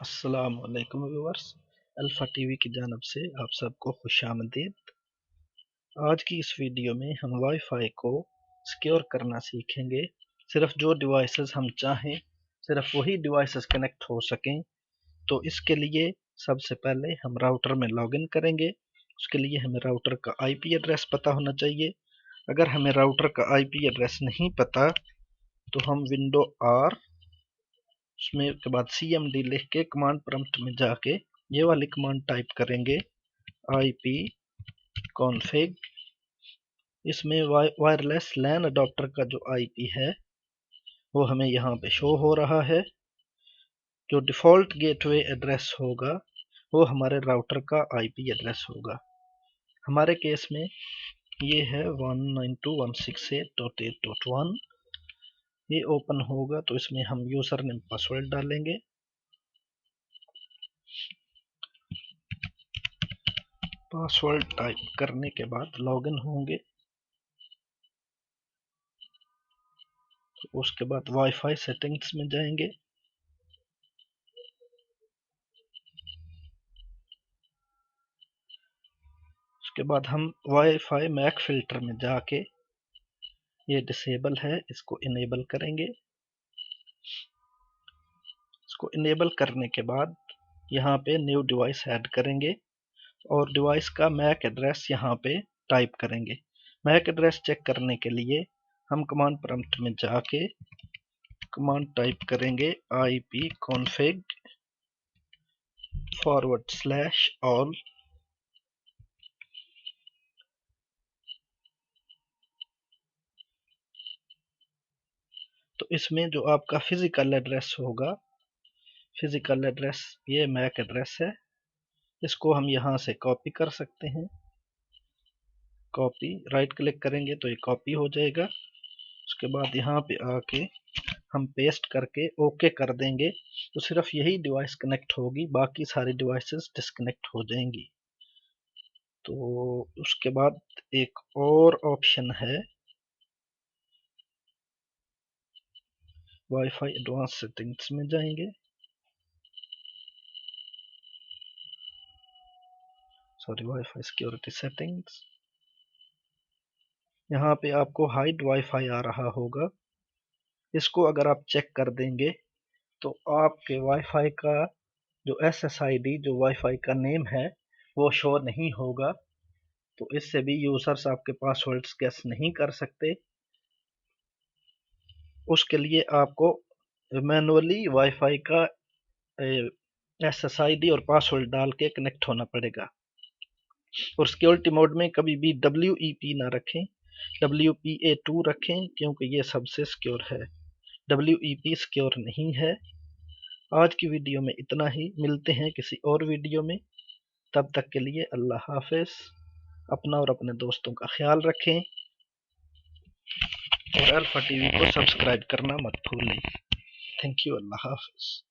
अस्सलाम वालेकुम viewers, alpha TV की जानब से आप सबको खुशामदीद। आज की इस वीडियो में हम वाईफाई को सिक्योर करना सीखेंगे। सिर्फ जो डिवाइसेस हम चाहें सिर्फ वही डिवाइसेस कनेक्ट हो सकें। तो इसके लिए सबसे पहले हम राउटर में लॉगिन करेंगे। उसके लिए हमें राउटर का आईपी एड्रेस पता होना चाहिए। अगर हमें राउटर का आईपी एड्रेस नहीं पता तो हम विंडो आर उसमें के बाद CMD लिख के कमांड प्रॉम्प्ट में जाके ये वाली कमांड टाइप करेंगे, IP config। इसमें वायरलेस लैन अडॉप्टर का जो IP है वो हमें यहाँ पे शो हो रहा है। जो डिफ़ॉल्ट गेटवे एड्रेस होगा वो हमारे राउटर का IP एड्रेस होगा। हमारे केस में ये है 192.168.8.1। ये ओपन होगा तो इसमें हम यूज़र नेम पासवर्ड डालेंगे। पासवर्ड टाइप करने के बाद लॉगिन होंगे। तो उसके बाद वाईफाई सेटिंग्स में जाएंगे। उसके बाद हम वाईफाई मैक फिल्टर में जाके ये डिसेबल है इसको इनेबल करेंगे। इसको इनेबल करने के बाद यहाँ पे न्यू डिवाइस ऐड करेंगे और डिवाइस का मैक एड्रेस यहाँ पे टाइप करेंगे। मैक एड्रेस चेक करने के लिए हम कमांड प्रॉम्प्ट में जाके कमांड टाइप करेंगे IP config /all। तो इसमें जो आपका फिजिकल एड्रेस होगा, फिजिकल एड्रेस ये मैक एड्रेस है। इसको हम यहाँ से कॉपी कर सकते हैं। कॉपी राइट क्लिक करेंगे तो ये कॉपी हो जाएगा। उसके बाद यहाँ पे आके हम पेस्ट करके ओके कर देंगे तो सिर्फ यही डिवाइस कनेक्ट होगी, बाकी सारी डिवाइसेस डिस्कनेक्ट हो जाएंगी। तो उसके बाद एक और ऑप्शन है वाईफाई एडवांस सेटिंग्स में जाएंगे। Wifi security settings. यहाँ पे आपको हाइड वाईफाई आ रहा होगा। इसको अगर आप चेक कर देंगे तो आपके वाईफाई का जो SSID जो वाईफाई का नेम है वो शो नहीं होगा। तो इससे भी यूजर्स आपके पासवर्ड्स गेस नहीं कर सकते। उसके लिए आपको मैनुअली वाईफाई का SSID और पासवर्ड डाल के कनेक्ट होना पड़ेगा। और सिक्योरिटी मोड में कभी भी WEP ना रखें, WPA2 रखें क्योंकि ये सबसे सिक्योर है। WEP सिक्योर नहीं है। आज की वीडियो में इतना ही, मिलते हैं किसी और वीडियो में। तब तक के लिए अल्लाह हाफिज। अपना और अपने दोस्तों का ख्याल रखें और अल्फा टीवी को सब्सक्राइब करना मत भूलें। Thank you. Allah Hafiz.